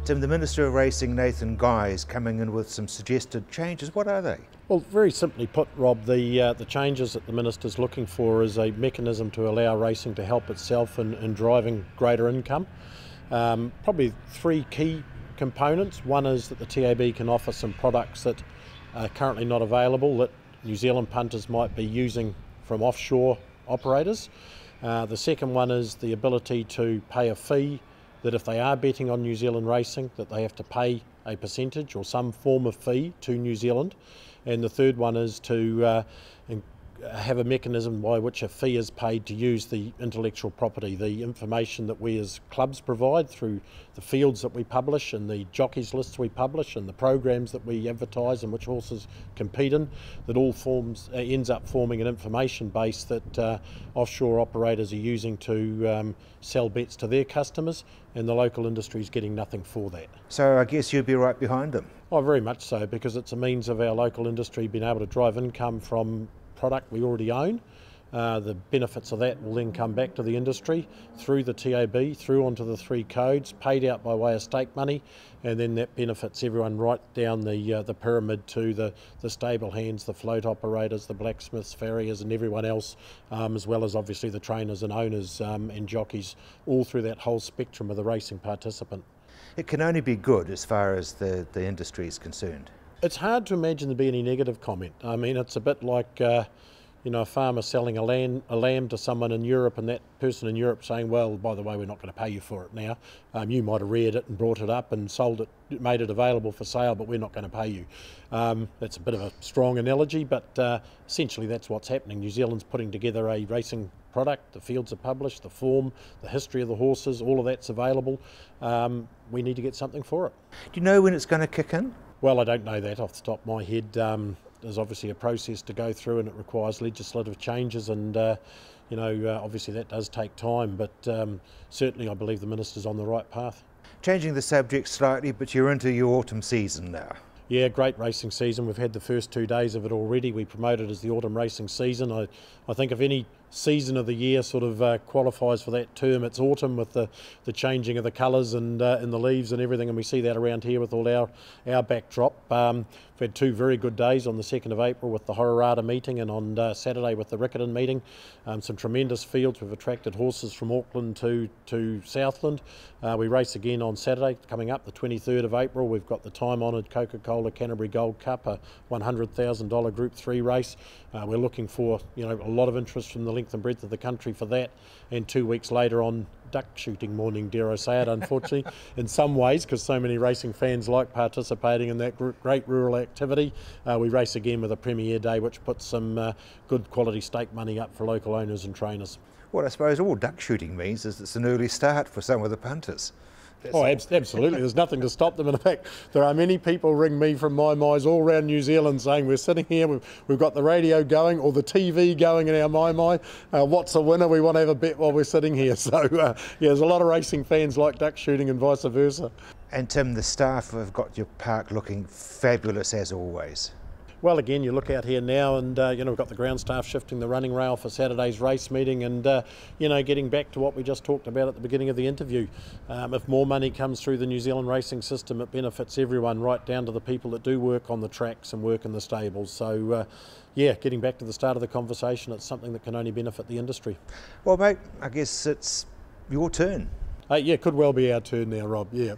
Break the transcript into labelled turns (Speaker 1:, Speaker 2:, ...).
Speaker 1: Tim, the Minister of Racing, Nathan Guy, is coming in with some suggested changes. What are they?
Speaker 2: Well, very simply put, Rob, the changes that the Minister's looking for is a mechanism to allow racing to help itself in driving greater income. Probably three key components. One is that the TAB can offer some products that are currently not available that New Zealand punters might be using from offshore operators. The second one is the ability to pay a fee, that if they are betting on New Zealand racing, that they have to pay a percentage or some form of fee to New Zealand. And the third one is to have a mechanism by which a fee is paid to use the intellectual property, the information that we as clubs provide through the fields that we publish and the jockeys lists we publish and the programs that we advertise and which horses compete in, that all ends up forming an information base that offshore operators are using to sell bets to their customers, and the local industry is getting nothing for that.
Speaker 1: So I guess you'd be right behind them.
Speaker 2: Oh, very much so, because it's a means of our local industry being able to drive income from product we already own. The benefits of that will then come back to the industry through the TAB, through onto the three codes, paid out by way of stake money, and then that benefits everyone right down the pyramid to the stable hands, the float operators, the blacksmiths, farriers and everyone else, as well as obviously the trainers and owners and jockeys, all through that whole spectrum of the racing participant.
Speaker 1: It can only be good as far as the industry is concerned.
Speaker 2: It's hard to imagine there be any negative comment. I mean, it's a bit like a farmer selling a lamb to someone in Europe, and that person in Europe saying, well, by the way, we're not going to pay you for it now. You might have reared it and brought it up and sold it, made it available for sale, but we're not going to pay you. That's a bit of a strong analogy, but essentially that's what's happening. New Zealand's putting together a racing product, the fields are published, the form, the history of the horses, all of that's available. We need to get something for it.
Speaker 1: Do you know when it's going to kick in?
Speaker 2: Well, I don't know that off the top of my head. There's obviously a process to go through and it requires legislative changes, and obviously that does take time, but certainly I believe the Minister's on the right path.
Speaker 1: Changing the subject slightly, but you're into your autumn season now.
Speaker 2: Yeah, great racing season. We've had the first 2 days of it already. We promoted as the autumn racing season. I think if any season of the year sort of qualifies for that term, it's autumn, with the changing of the colours and the leaves and everything, and we see that around here with all our backdrop. We've had 2 very good days on the 2nd of April with the Hororata meeting, and on Saturday with the Riccarton meeting. Some tremendous fields. We've attracted horses from Auckland to Southland. We race again on Saturday coming up, the 23rd of April. We've got the time-honoured Coca-Cola Canterbury Gold Cup, a $100,000 Group 3 race. We're looking for a lot of interest from the length and breadth of the country for that, and 2 weeks later on duck shooting morning, dare I say it, unfortunately, in some ways, because so many racing fans like participating in that great rural activity. We race again with a premiere day, which puts some good quality stake money up for local owners and trainers.
Speaker 1: What I suppose all duck shooting means is it's an early start for some of the punters.
Speaker 2: Absolutely. There's nothing to stop them. And in fact, there are many people ring me from my mice all around New Zealand saying, we're sitting here, we've got the radio going or the TV going in our mai. What's the winner? We want to have a bet while we're sitting here. So there's a lot of racing fans like duck shooting and vice versa.
Speaker 1: And Tim, the staff have got your park looking fabulous as always.
Speaker 2: Well, again, you look out here now and, we've got the ground staff shifting the running rail for Saturday's race meeting, and, getting back to what we just talked about at the beginning of the interview. If more money comes through the New Zealand racing system, it benefits everyone, right down to the people that do work on the tracks and work in the stables. So, getting back to the start of the conversation, it's something that can only benefit the industry.
Speaker 1: Well, mate, I guess it's your turn.
Speaker 2: It could well be our turn now, Rob, yeah.